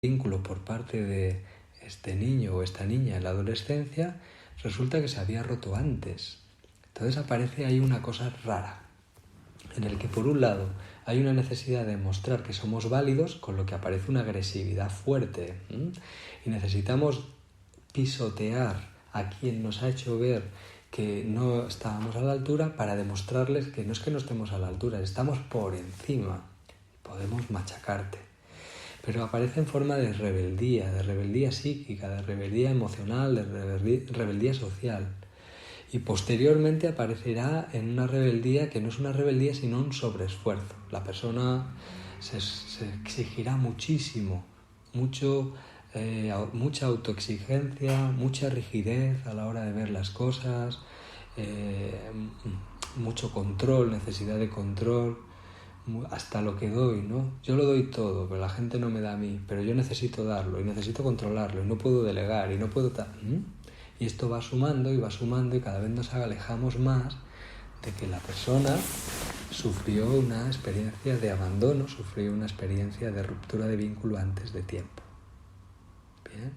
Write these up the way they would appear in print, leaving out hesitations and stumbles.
vínculo por parte de este niño o esta niña en la adolescencia, resulta que se había roto antes. Entonces aparece ahí una cosa rara, en el que por un lado hay una necesidad de mostrar que somos válidos, con lo que aparece una agresividad fuerte, y necesitamos pisotear a quien nos ha hecho ver que no estábamos a la altura para demostrarles que no es que no estemos a la altura, estamos por encima, podemos machacarte. Pero aparece en forma de rebeldía psíquica, de rebeldía emocional, de rebeldía social. Y posteriormente aparecerá en una rebeldía que no es una rebeldía sino un sobreesfuerzo. La persona se exigirá muchísimo, mucha autoexigencia, mucha rigidez a la hora de ver las cosas, mucho control, necesidad de control, hasta lo que doy, ¿no? Yo lo doy todo, pero la gente no me da a mí, pero yo necesito darlo y necesito controlarlo y no puedo delegar y no puedo... Y esto va sumando y cada vez nos alejamos más de que la persona sufrió una experiencia de abandono, sufrió una experiencia de ruptura de vínculo antes de tiempo. Bien.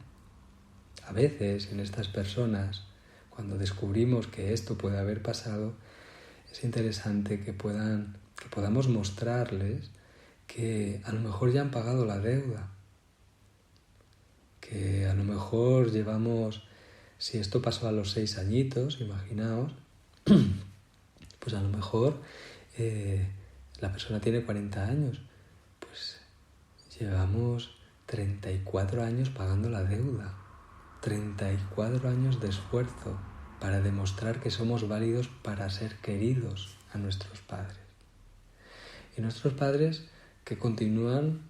A veces en estas personas, cuando descubrimos que esto puede haber pasado, es interesante que podamos mostrarles que a lo mejor ya han pagado la deuda, que a lo mejor llevamos, si esto pasó a los 6 añitos, imaginaos, pues a lo mejor la persona tiene 40 años, pues llevamos 34 años pagando la deuda, 34 años de esfuerzo para demostrar que somos válidos para ser queridos a nuestros padres. Y nuestros padres que continúan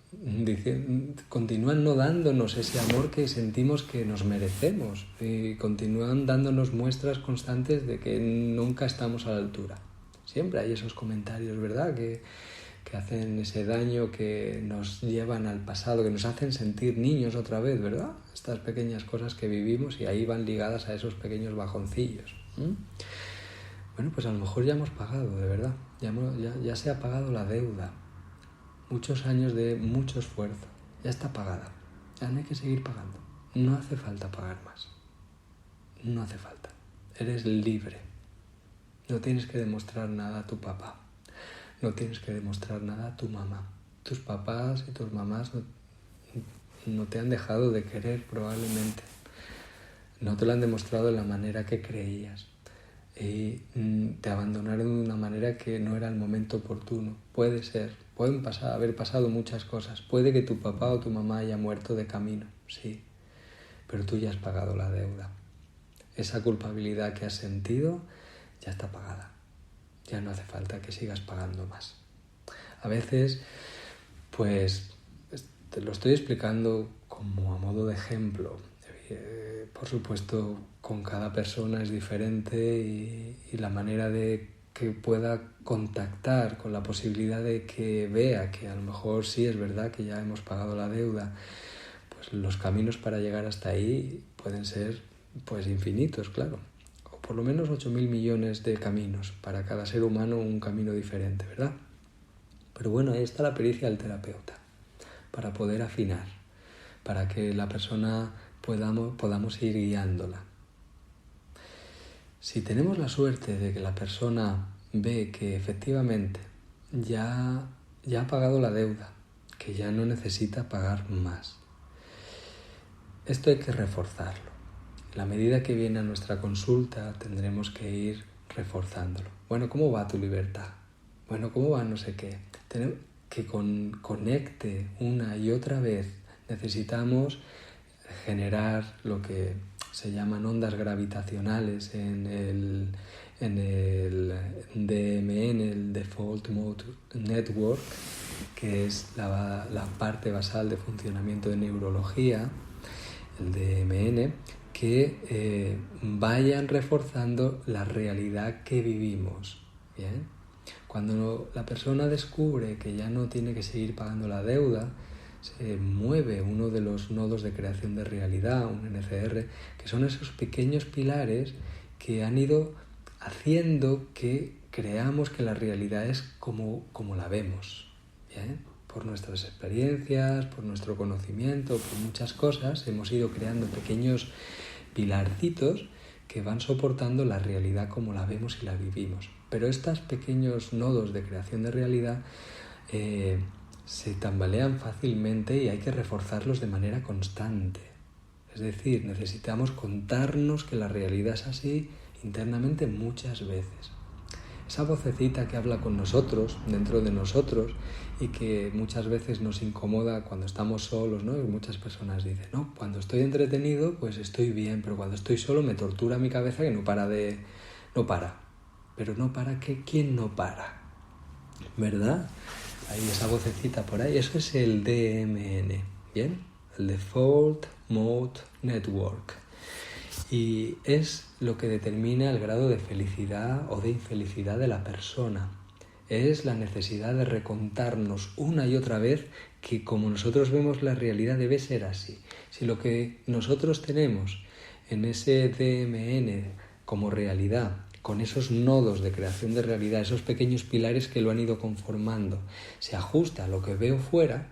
no dándonos ese amor que sentimos que nos merecemos y continúan dándonos muestras constantes de que nunca estamos a la altura. Siempre hay esos comentarios, ¿verdad?, que hacen ese daño, que nos llevan al pasado, que nos hacen sentir niños otra vez, ¿verdad? Estas pequeñas cosas que vivimos y ahí van ligadas a esos pequeños bajoncillos. Bueno, pues a lo mejor ya hemos pagado, de verdad. Ya se ha pagado la deuda. Muchos años de mucho esfuerzo. Ya está pagada. Ya no hay que seguir pagando. No hace falta pagar más. No hace falta. Eres libre. No tienes que demostrar nada a tu papá. No tienes que demostrar nada a tu mamá. Tus papás y tus mamás no te han dejado de querer probablemente. No te lo han demostrado de la manera que creías. Y te abandonaron de una manera que no era el momento oportuno. Puede ser, pueden haber pasado muchas cosas. Puede que tu papá o tu mamá haya muerto de camino, sí, pero tú ya has pagado la deuda. Esa culpabilidad que has sentido ya está pagada. Ya no hace falta que sigas pagando más. A veces, pues, te lo estoy explicando como a modo de ejemplo. Por supuesto, con cada persona es diferente y la manera de que pueda contactar con la posibilidad de que vea que a lo mejor sí es verdad que ya hemos pagado la deuda, pues los caminos para llegar hasta ahí pueden ser pues infinitos, claro. O por lo menos 8.000 millones de caminos, para cada ser humano un camino diferente, ¿verdad? Pero bueno, ahí está la pericia del terapeuta, para poder afinar, para que la persona podamos ir guiándola. Si tenemos la suerte de que la persona ve que efectivamente ya ha pagado la deuda, que ya no necesita pagar más, esto hay que reforzarlo. En la medida que viene a nuestra consulta tendremos que ir reforzándolo. Bueno, ¿cómo va tu libertad? Bueno, ¿cómo va no sé qué? Que conecte una y otra vez. Necesitamos generar lo que se llaman ondas gravitacionales en el DMN, el Default Mode Network, que es la parte basal de funcionamiento de neurología, el DMN, que vayan reforzando la realidad que vivimos. ¿Bien? Cuando la persona descubre que ya no tiene que seguir pagando la deuda, se mueve uno de los nodos de creación de realidad, un NCR, que son esos pequeños pilares que han ido haciendo que creamos que la realidad es como la vemos. ¿Bien? por nuestras experiencias, por nuestro conocimiento, por muchas cosas, hemos ido creando pequeños pilarcitos que van soportando la realidad como la vemos y la vivimos. Pero estos pequeños nodos de creación de realidad se tambalean fácilmente y hay que reforzarlos de manera constante. Es decir, necesitamos contarnos que la realidad es así internamente muchas veces. Esa vocecita que habla con nosotros, dentro de nosotros, y que muchas veces nos incomoda cuando estamos solos, ¿no? Y muchas personas dicen, no, cuando estoy entretenido pues estoy bien, pero cuando estoy solo me tortura mi cabeza que no para. Pero no para, ¿quién no para? ¿Verdad? Hay esa vocecita por ahí, eso es el DMN, ¿bien? El Default Mode Network. Y es lo que determina el grado de felicidad o de infelicidad de la persona. Es la necesidad de recontarnos una y otra vez que como nosotros vemos la realidad debe ser así. Si lo que nosotros tenemos en ese DMN como realidad, con esos nodos de creación de realidad, esos pequeños pilares que lo han ido conformando, se ajusta a lo que veo fuera,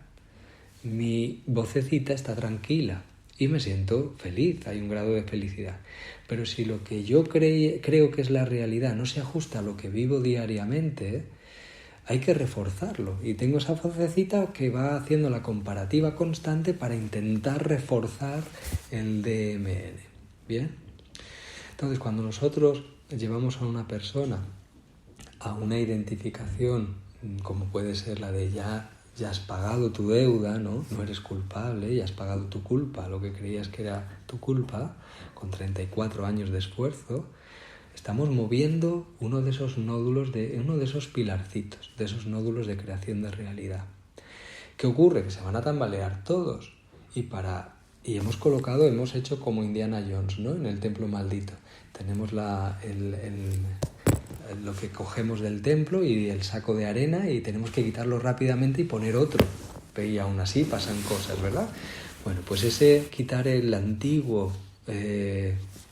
mi vocecita está tranquila y me siento feliz, hay un grado de felicidad. Pero si lo que yo creo que es la realidad no se ajusta a lo que vivo diariamente, hay que reforzarlo. Y tengo esa vocecita que va haciendo la comparativa constante para intentar reforzar el DMN. ¿Bien? Entonces, cuando nosotros llevamos a una persona a una identificación, como puede ser la de ya has pagado tu deuda, ¿no? No eres culpable, ya has pagado tu culpa, lo que creías que era tu culpa, con 34 años de esfuerzo, estamos moviendo uno de esos nódulos, uno de esos pilarcitos, de esos nódulos de creación de realidad. ¿Qué ocurre? Que se van a tambalear todos y hemos hecho como Indiana Jones, ¿no? En el templo maldito. Tenemos lo que cogemos del templo y el saco de arena y tenemos que quitarlo rápidamente y poner otro. Y aún así pasan cosas, ¿verdad? Bueno, pues ese quitar el antiguo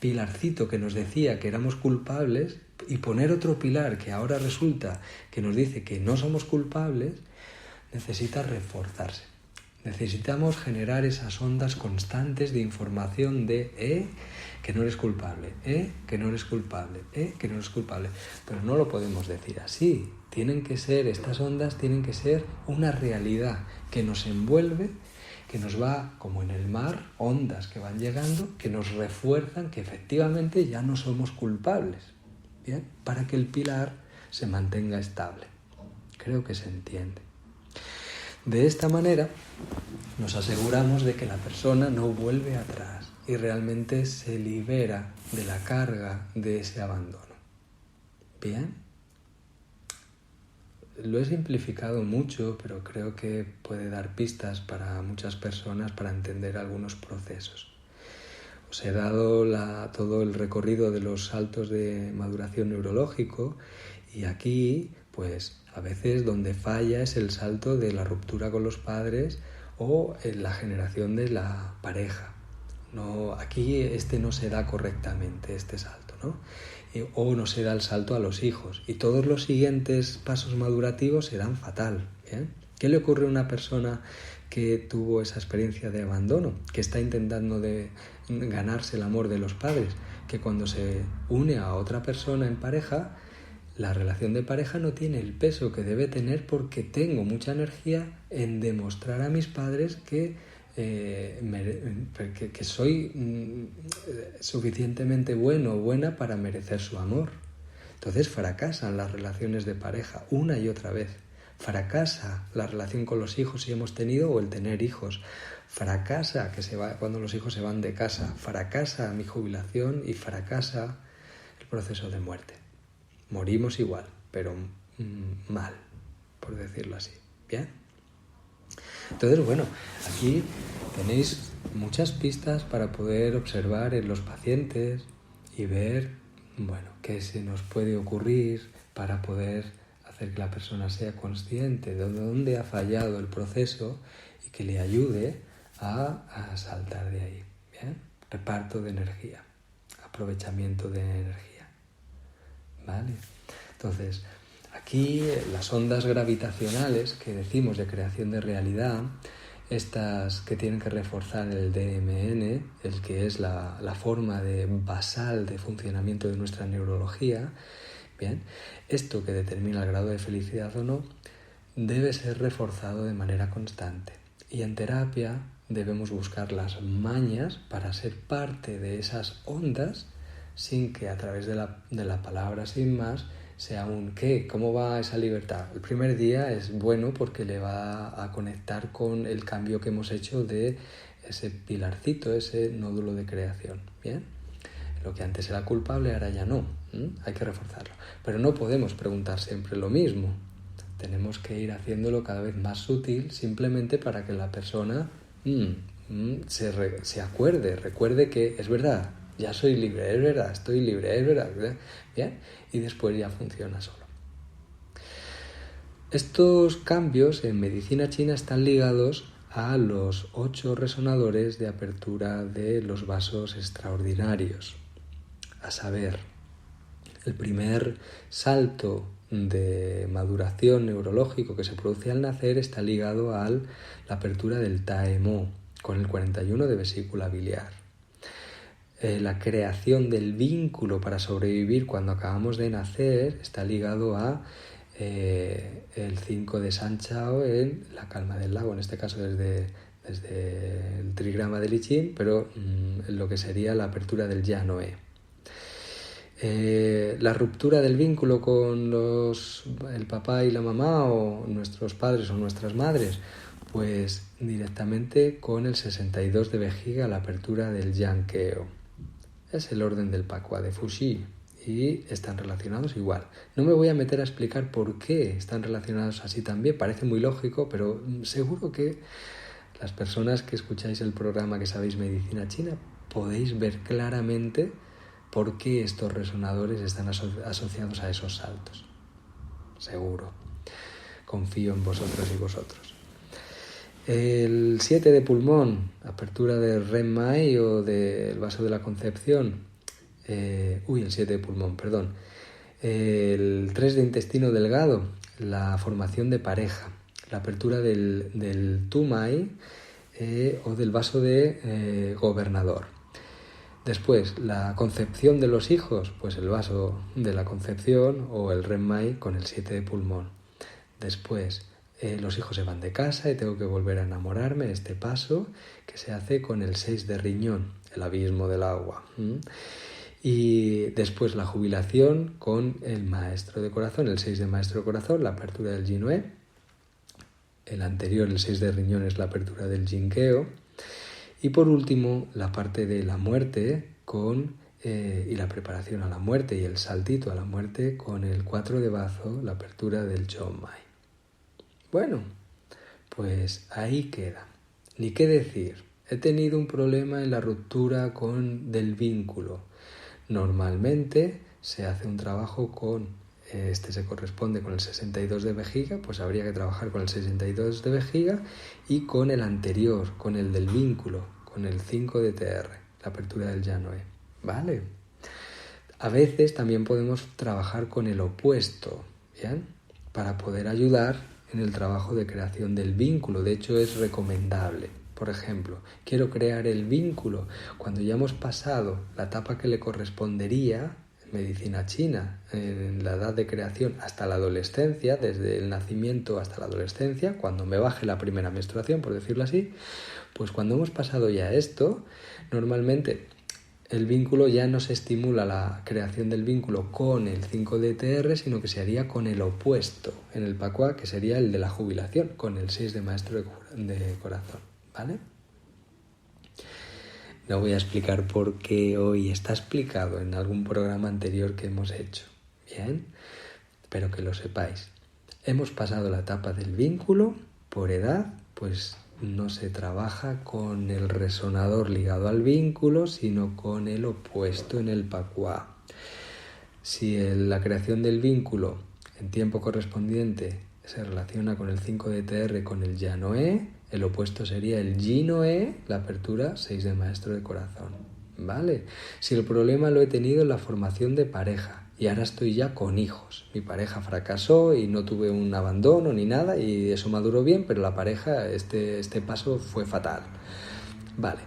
pilarcito que nos decía que éramos culpables y poner otro pilar que ahora resulta que nos dice que no somos culpables, necesita reforzarse. Necesitamos generar esas ondas constantes de información de que no eres culpable, que no eres culpable, que no eres culpable. Pero no lo podemos decir así. Estas ondas tienen que ser una realidad que nos envuelve, que nos va, como en el mar, ondas que van llegando, que nos refuerzan que efectivamente ya no somos culpables, ¿bien? Para que el pilar se mantenga estable. Creo que se entiende. De esta manera nos aseguramos de que la persona no vuelve atrás y realmente se libera de la carga de ese abandono. ¿Bien? Lo he simplificado mucho, pero creo que puede dar pistas para muchas personas para entender algunos procesos. Os he dado todo el recorrido de los saltos de maduración neurológico y aquí, pues, a veces donde falla es el salto de la ruptura con los padres o en la generación de la pareja. Aquí no se da correctamente, este salto, ¿no? O no se da el salto a los hijos. Y todos los siguientes pasos madurativos se dan fatal, ¿bien? ¿Qué le ocurre a una persona que tuvo esa experiencia de abandono, que está intentando ganarse el amor de los padres? Que cuando se une a otra persona en pareja, la relación de pareja no tiene el peso que debe tener porque tengo mucha energía en demostrar a mis padres que soy suficientemente bueno o buena para merecer su amor. Entonces fracasan las relaciones de pareja una y otra vez. Fracasa la relación con los hijos si hemos tenido o el tener hijos. Fracasa cuando los hijos se van de casa. Fracasa mi jubilación y fracasa el proceso de muerte. Morimos igual, pero mal, por decirlo así. ¿Bien? Entonces, bueno, aquí tenéis muchas pistas para poder observar en los pacientes y ver, bueno, qué se nos puede ocurrir para poder hacer que la persona sea consciente de dónde ha fallado el proceso y que le ayude a saltar de ahí. ¿Bien? Reparto de energía, aprovechamiento de energía. ¿Vale? Entonces, Aquí las ondas gravitacionales que decimos de creación de realidad, estas que tienen que reforzar el DMN, el que es la forma basal de funcionamiento de nuestra neurología, bien, esto que determina el grado de felicidad o no, debe ser reforzado de manera constante. Y en terapia debemos buscar las mañas para ser parte de esas ondas sin que a través de la palabra sin más sea un ¿qué? ¿Cómo va esa libertad? El primer día es bueno porque le va a conectar con el cambio que hemos hecho de ese pilarcito, ese nódulo de creación. ¿Bien? Lo que antes era culpable ahora ya no. Hay que reforzarlo. Pero no podemos preguntar siempre lo mismo. Tenemos que ir haciéndolo cada vez más sutil simplemente para que la persona se recuerde que es verdad, ya soy libre, es verdad, estoy libre, es verdad. Bien, y después ya funciona solo. Estos cambios en medicina china están ligados a los 8 resonadores de apertura de los vasos extraordinarios. A saber, el primer salto de maduración neurológico que se produce al nacer está ligado a la apertura del TAEMO con el 41 de vesícula biliar. La creación del vínculo para sobrevivir cuando acabamos de nacer está ligado a el 5 de San Chao en la calma del lago, en este caso desde el trigrama de I Ching, pero lo que sería la apertura del Ya-No-E. La ruptura del vínculo con el papá y la mamá o nuestros padres o nuestras madres, pues directamente con el 62 de vejiga, la apertura del Yankeo. Es el orden del Pakwa de Fuxi y están relacionados igual. No me voy a meter a explicar por qué están relacionados así también, parece muy lógico, pero seguro que las personas que escucháis el programa que sabéis medicina china podéis ver claramente por qué estos resonadores están asociados a esos saltos. Seguro. Confío en vosotros y vosotros. El 7 de pulmón, apertura de Renmai o del vaso de la concepción. El 7 de pulmón, perdón. El 3 de intestino delgado, la formación de pareja. La apertura del Tumai o del vaso de gobernador. Después, la concepción de los hijos, pues el vaso de la concepción o el Renmai con el 7 de pulmón. Después, los hijos se van de casa y tengo que volver a enamorarme, este paso que se hace con el 6 de riñón, el abismo del agua. Y después la jubilación con el maestro de corazón, el 6 de maestro de corazón, la apertura del Jinue. El anterior, el 6 de riñón, es la apertura del Jinkeo. Y por último, la parte de la muerte y la preparación a la muerte y el saltito a la muerte con el 4 de bazo, la apertura del Chonmai. Bueno, pues ahí queda. Ni qué decir. He tenido un problema en la ruptura del vínculo. Normalmente se hace un trabajo se corresponde con el 62 de vejiga, pues habría que trabajar con el 62 de vejiga y con el anterior, con el del vínculo, con el 5 de TR, la apertura del Ya-No-E. ¿Vale? A veces también podemos trabajar con el opuesto, ¿bien? Para poder ayudar en el trabajo de creación del vínculo. De hecho, es recomendable. Por ejemplo, quiero crear el vínculo cuando ya hemos pasado la etapa que le correspondería en medicina china, en la edad de creación hasta la adolescencia, desde el nacimiento hasta la adolescencia, cuando me baje la primera menstruación, por decirlo así, pues cuando hemos pasado ya esto, normalmente el vínculo ya no se estimula la creación del vínculo con el 5 de TR, sino que se haría con el opuesto en el Pakwa, que sería el de la jubilación, con el 6 de maestro de corazón. ¿Vale? No voy a explicar por qué hoy está explicado en algún programa anterior que hemos hecho. Bien, pero que lo sepáis. Hemos pasado la etapa del vínculo por edad, pues no se trabaja con el resonador ligado al vínculo, sino con el opuesto en el Pakwa. Si la creación del vínculo en tiempo correspondiente se relaciona con el 5 de TR con el Ya-No-E, el opuesto sería el Ji-No-E, la apertura 6 de maestro de corazón. ¿Vale? Si el problema lo he tenido en la formación de pareja y ahora estoy ya con hijos. Mi pareja fracasó y no tuve un abandono ni nada y eso maduró bien, pero la pareja, este paso fue fatal. Vale.